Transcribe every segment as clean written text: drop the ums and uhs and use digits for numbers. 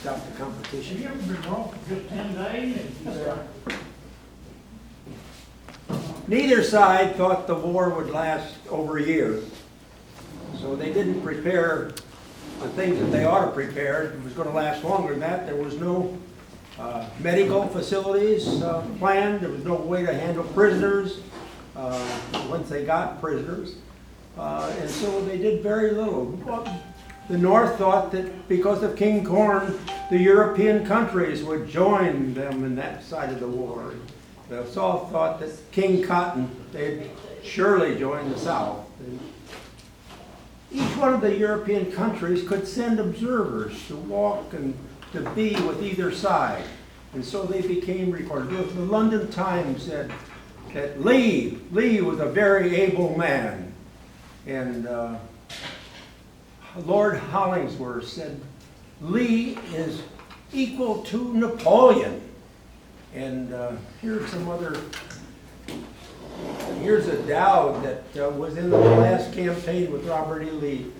stop the Have competition. you ever been wrong for just 10 days? Neither side thought the war would last over a year. So they didn't prepare the things that they ought to prepare. It was going to last longer than that. There was no medical facilities planned. There was no way to handle prisoners once they got prisoners. And so they did very little. The North thought that because of King Corn, the European countries would join them in that side of the war. The South thought that King Cotton, they'd surely join the South. And each one of the European countries could send observers to walk and to be with either side. And so they became recorded. The London Times said that Lee was a very able man. And Lord Hollingsworth said, Lee is equal to Napoleon. And here's a Dowd that was in the last campaign with Robert E. Lee.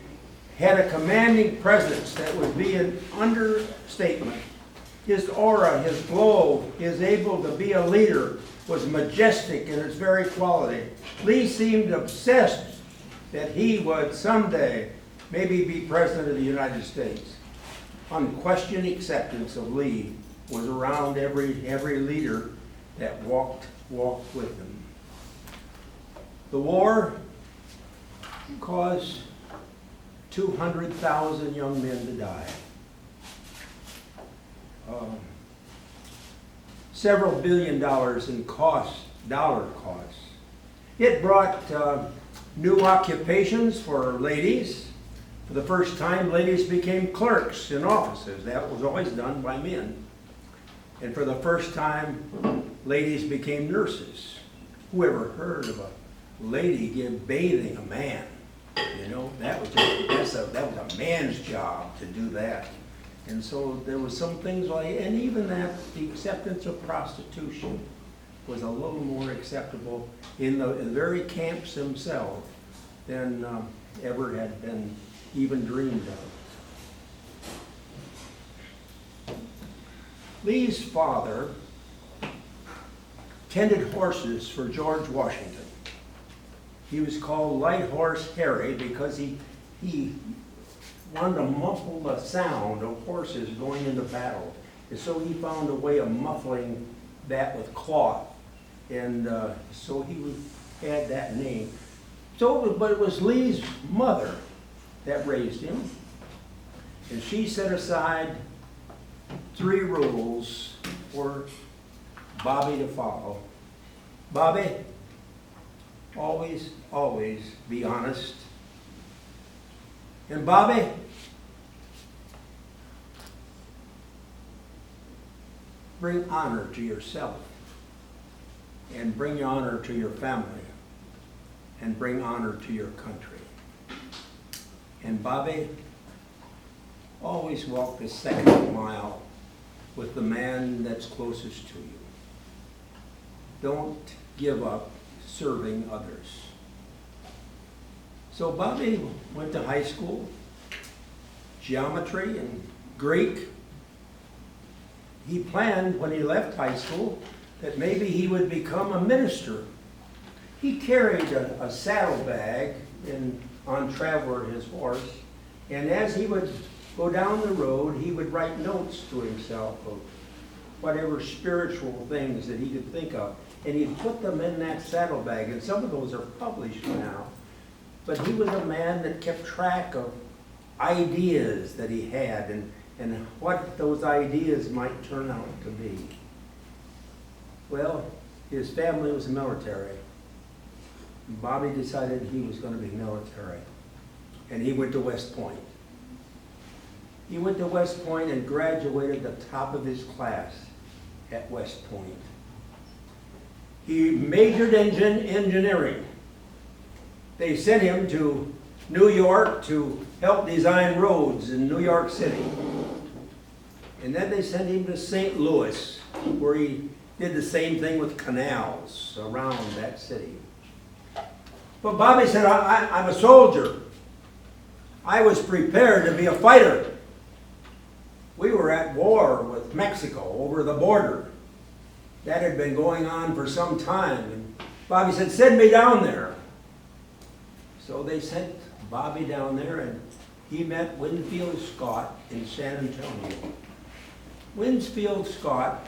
Had a commanding presence that would be an understatement. His aura, his glow, his able to be a leader was majestic in its very quality. Lee seemed obsessed that he would someday maybe be President of the United States. Unquestioned acceptance of Lee was around every leader that walked with him. The war caused 200,000 young men to die. Several $billion in dollar costs. It brought new occupations for ladies. For the first time, ladies became clerks in offices. That was always done by men. And for the first time, ladies became nurses. Who ever heard of a lady bathing a man? You know, that was a man's job to do that. And so there was some things like, and even that, the acceptance of prostitution was a little more acceptable in the very camps themselves than ever had been even dreamed of. Lee's father tended horses for George Washington. He was called Light Horse Harry because he wanted to muffle the sound of horses going into battle. And so he found a way of muffling that with cloth. And so he had that name. But it was Lee's mother that raised him. And she set aside 3 rules for Bobby to follow. Bobby, always be honest. And Bobby, bring honor to yourself, and bring honor to your family, and bring honor to your country. And Bobby, always walk the second mile with the man that's closest to you. Don't give up serving others. So Bobby went to high school, geometry and Greek. He planned when he left high school that maybe he would become a minister. He carried a saddlebag on Traveler, his horse, and as he would go down the road, he would write notes to himself of whatever spiritual things that he could think of. And he'd put them in that saddlebag, and some of those are published now. But he was a man that kept track of ideas that he had and what those ideas might turn out to be. Well, his family was military. Bobby decided he was going to be military, and he went to West Point. He went to West Point and graduated the top of his class at West Point. He majored in engineering. They sent him to New York to help design roads in New York City. And then they sent him to St. Louis, where he did the same thing with canals around that city. But Bobby said, I'm a soldier. I was prepared to be a fighter. We were at war with Mexico over the border. That had been going on for some time. And Bobby said, send me down there. So they sent Bobby down there, and he met Winfield Scott in San Antonio. Winfield Scott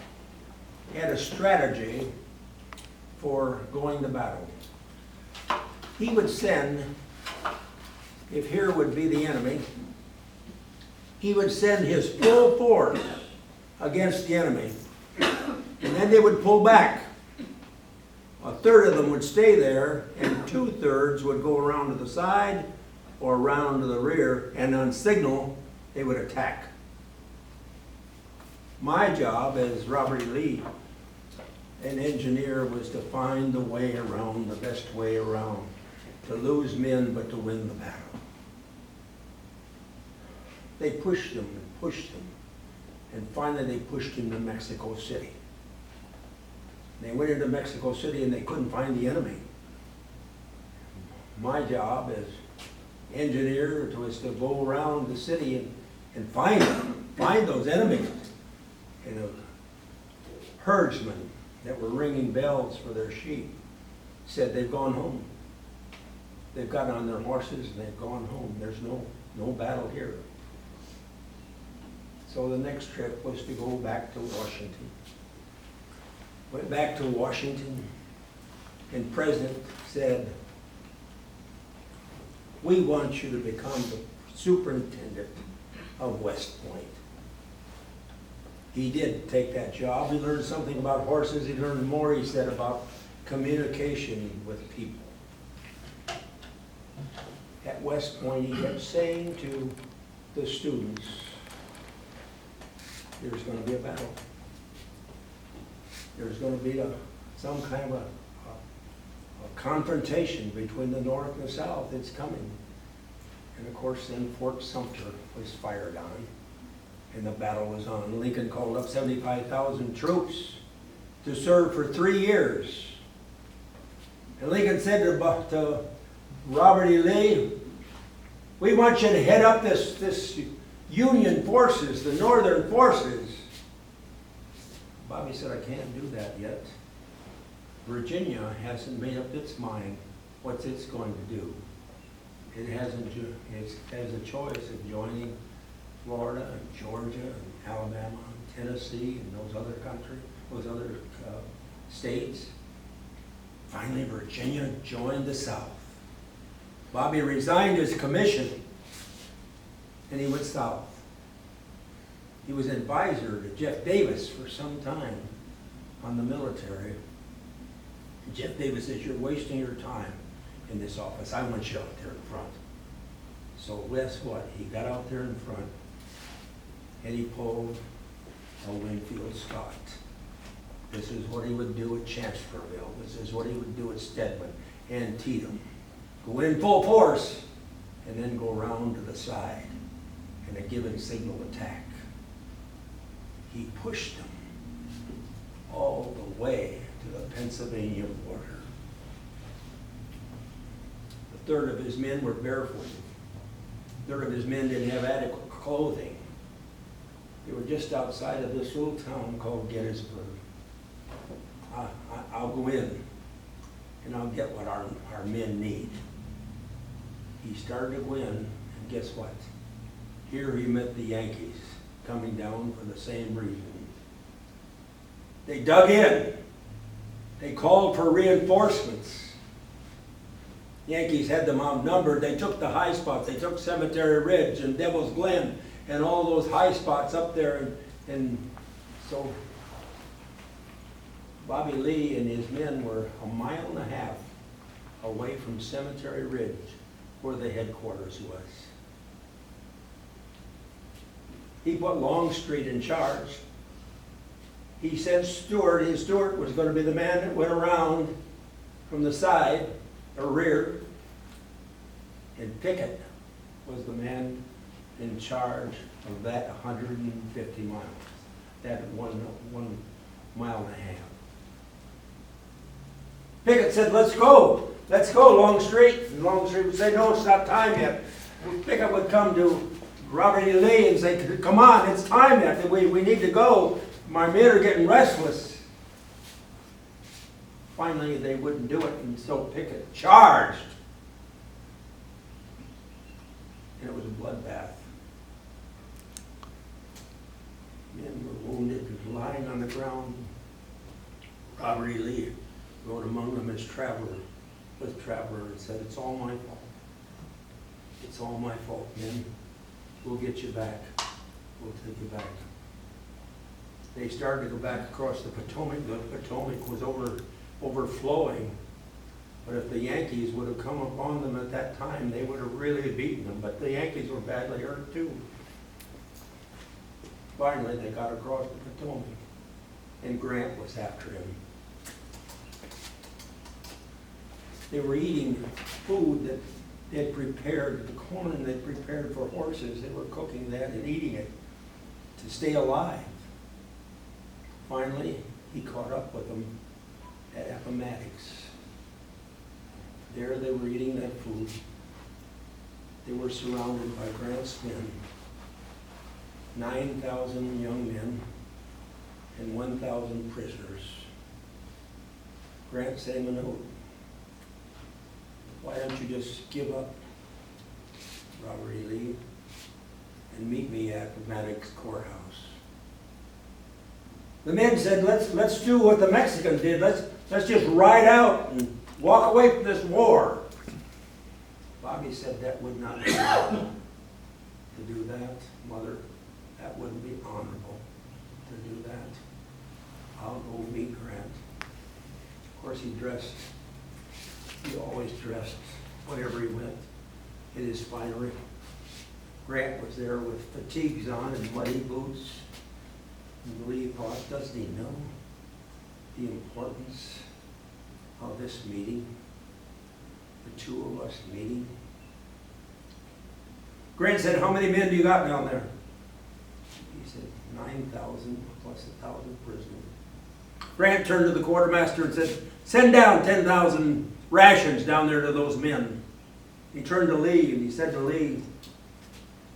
had a strategy for going to battle. He would send, if here would be the enemy, he would send his full force against the enemy, and then they would pull back. A third of them would stay there, and 2/3 would go around to the side or around to the rear, and on signal, they would attack. My job as Robert E. Lee, an engineer, was to find the way around, the best way around, to lose men but to win the battle. They pushed them and pushed them, and finally they pushed him to Mexico City. They went into Mexico City and they couldn't find the enemy. My job as engineer was to go around the city and find them, find those enemies. And herdsmen that were ringing bells for their sheep said they've gone home. They've gotten on their horses and they've gone home. There's no battle here. So the next trip was to go back to Washington. Went back to Washington, and the president said, we want you to become the superintendent of West Point. He did take that job. He learned something about horses. He learned more, he said, about communication with people. At West Point, he kept saying to the students, there's going to be a battle. There's going to be some kind of a confrontation between the North and the South. It's coming. And of course, then Fort Sumter was fired on, and the battle was on. Lincoln called up 75,000 troops to serve for 3 years. And Lincoln said to Robert E. Lee, we want you to head up this Union forces, the Northern forces. Bobby said, I can't do that yet. Virginia hasn't made up its mind what it's going to do. It has a choice of joining Florida and Georgia and Alabama and Tennessee and those other states. Finally, Virginia joined the South. Bobby resigned his commission and he went south. He was advisor to Jeff Davis for some time on the military. And Jeff Davis says, you're wasting your time in this office. I want you out there in front. So guess what? He got out there in front and he pulled a Winfield Scott. This is what he would do at Chancellorsville. This is what he would do at Stedman and Antietam. Go in full force and then go around to the side and a given signal attack. He pushed them all the way to the Pennsylvania border. A third of his men were barefooted. A third of his men didn't have adequate clothing. They were just outside of this little town called Gettysburg. I'll go in and I'll get what our men need. He started to go in, and guess what? Here he met the Yankees coming down for the same reason. They dug in. They called for reinforcements. Yankees had them outnumbered. They took the high spots. They took Cemetery Ridge and Devil's Glen and all those high spots up there. And so Bobby Lee and his men were 1.5 miles away from Cemetery Ridge, where the headquarters was. He put Longstreet in charge. He sent Stewart. His Stewart was going to be the man that went around from the side or rear. And Pickett was the man in charge of that 150 miles, that 1.5 miles. Pickett said, let's go, Longstreet. And Longstreet would say, no, it's not time yet. Pickett would come to Robert E. Lee and say, come on, it's time yet. We need to go. My men are getting restless. Finally, they wouldn't do it, and so Pickett charged. And it was a bloodbath. Men were wounded and lying on the ground. Robert E. Lee rode among them as traveler, and said, it's all my fault. It's all my fault, men. We'll get you back. We'll take you back. They started to go back across the Potomac. The Potomac was overflowing. But if the Yankees would have come upon them at that time, they would have really beaten them. But the Yankees were badly hurt too. Finally, they got across the Potomac, and Grant was after him. They were eating food that they had prepared, the corn they prepared for horses. They were cooking that and eating it to stay alive. Finally, he caught up with them at Appomattox. There they were eating that food. They were surrounded by Grant's men, 9,000 young men and 1,000 prisoners. Grant sent him a note. Why don't you just give up, Robert E. Lee, and meet me at Appomattox Courthouse? The men said, let's do what the Mexicans did. Let's just ride out and walk away from this war. Bobby said that would not be honorable to do that, Mother. That wouldn't be honorable to do that. I'll go meet Grant. Of course, he always dressed whenever he went in his finery. Grant was there with fatigues on and muddy boots. And Lee thought, doesn't he know the importance of this meeting? The two of us meeting? Grant said, how many men do you got down there? He said, 9,000 plus 1,000 prisoners. Grant turned to the quartermaster and said, send down 10,000 rations down there to those men. He turned to Lee and he said to Lee,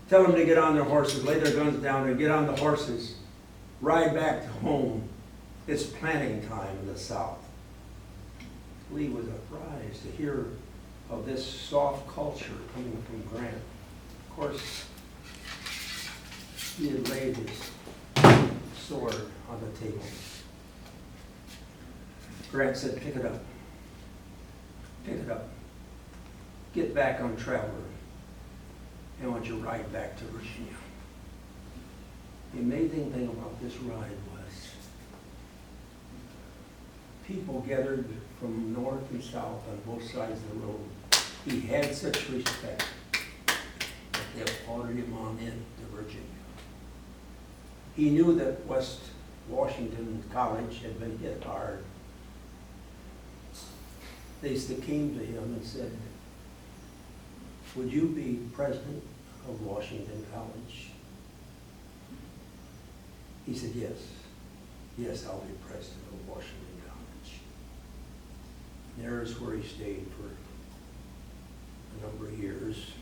tell them to get on their horses, lay their guns down and get on the horses. Ride back to home. It's planting time in the South. Lee was surprised to hear of this soft culture coming from Grant. Of course, he had laid his sword on the table. Grant said, pick it up. Pick it up. Get back on Traveler. And I want you to ride back to Virginia. The amazing thing about this ride was people gathered from north and south on both sides of the road. He had such respect that they ordered him on in to Virginia. He knew that West Washington College had been hit hard. They came to him and said, would you be president of Washington College? He said, yes. Yes, I'll be president of Washington College. There's where he stayed for a number of years.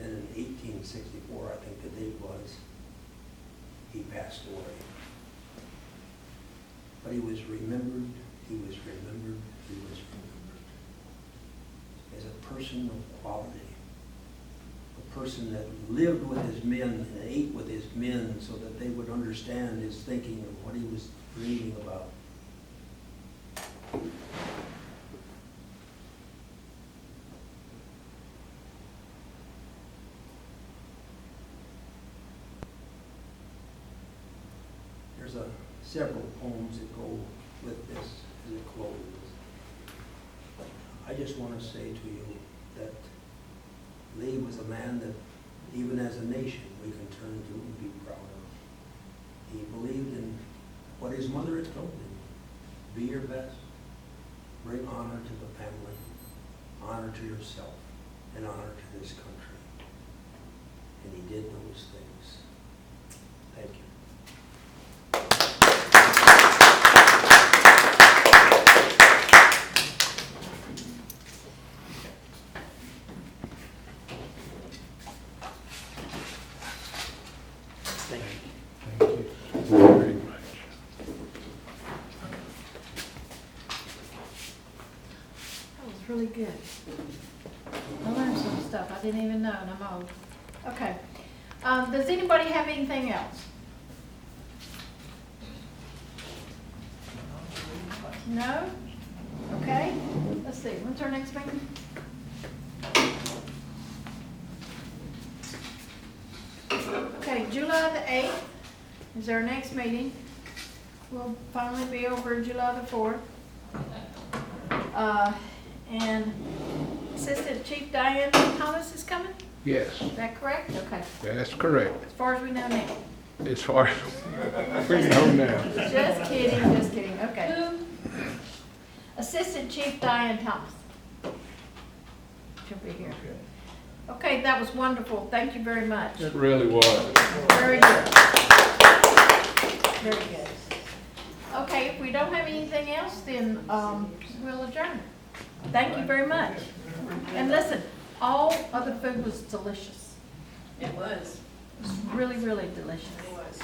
And in 1864, I think the date was, he passed away. But he was remembered, he was remembered, he was remembered as a person of quality. A person that lived with his men and ate with his men so that they would understand his thinking of what he was dreaming about. There's several poems that go with this as it closes. I just want to say to you that Lee was a man that, even as a nation, we can turn to and be proud of. He believed in what his mother had told him. Be your best. Bring honor to the family, honor to yourself, and honor to this country. And he did those things. Thank you. Thank you. Thank you very much. That was really good. I learned some stuff I didn't even know, and I'm old. Okay. Does anybody have anything else? No? Okay. Let's see, when's our next meeting? Okay, July the 8th is our next meeting. We'll finally be over July the 4th. And Assistant Chief Diane Thomas is coming? Yes, Is that correct? Okay. that's correct. As far as we know now. As far as we know now. Just kidding, okay. Assistant Chief Diane Thomas. She'll be here. Okay, that was wonderful. Thank you very much. It really was. Very good. Very good. Okay, if we don't have anything else, then we'll adjourn. Thank you very much. And listen, all of the food was delicious. It was. It was really, really delicious. It was.